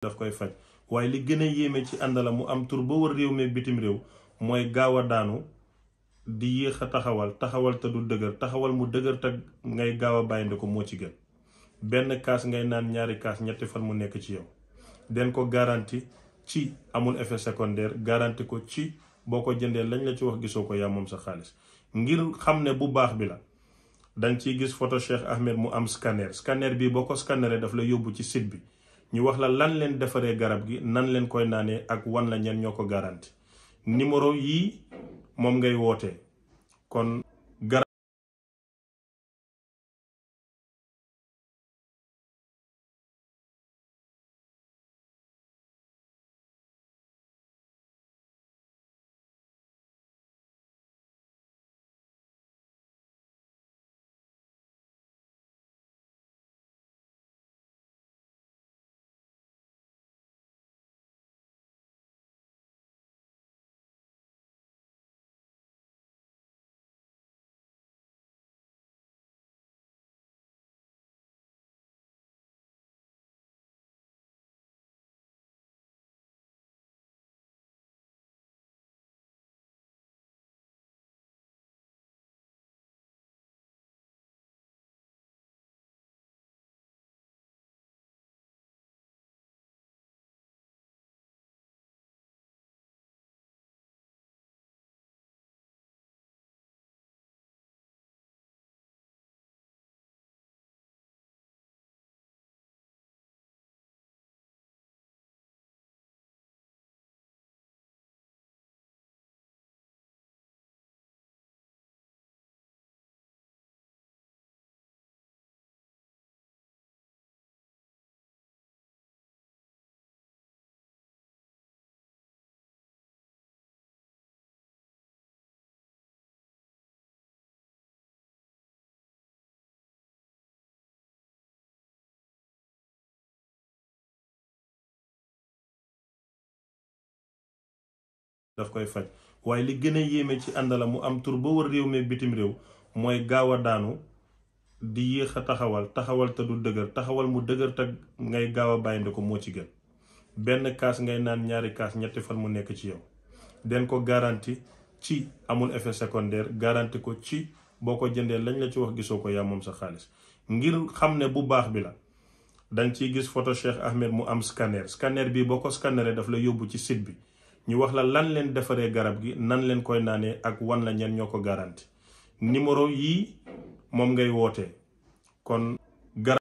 daf koy faj waaye li gën a yéeme ci àndala mu am tur ba wër réew mi bitim réew mooy gaaw a daanu di yéex a taxawal te du dëgër taxawal mu dëgër te ngay gaaw a bàyyinde ko moo ci gën. benn kaas ngay naan ñaari kaas ñetti fan mu nekk ci yow. den ko garanti ci amul effet secondaire, garanti ko ci boo ko jëndee lañ la ci wax gisoo ko yaa moom sa xaalis. ngir xam ne bu baax bi la danga ciy gis photo Cheikh Ahmed mu am scanner bi boo ko scanneree daf la yóbbu ci site bi ñu wax la lan leen defaree garab gi, nan leen koy naanee ak wan la ñen ñoo ko garanti. numéro yii moom ngay wootee kon garab daf koy faj waaye li gën a yéeme ci àndala mu am tur ba wër réew mi bitim réew mooy gaaw a daanu di yéex a taxawal te du dëgër taxawal mu dëgër te ngay gaaw a bàyyinde ko moo ci gën. benn kaas ngay naan ñaari kaas ñetti fan mu nekk ci yow. den ko garanti ci amul effet secondaire, garanti ko ci boo ko jëndee lañ la ci wax gisoo ko yaa moom sa xaalis. ngir xam ne bu baax bi la danga ciy gis photo Cheikh Ahmed mu am scanner bi boo ko scanneree daf la yóbbu ci site bi ñu wax la lan leen defaree garab gi, nan leen koy naanee ak wan la ñen ñoo ko garanti. numéro yii moom ngay wootee kon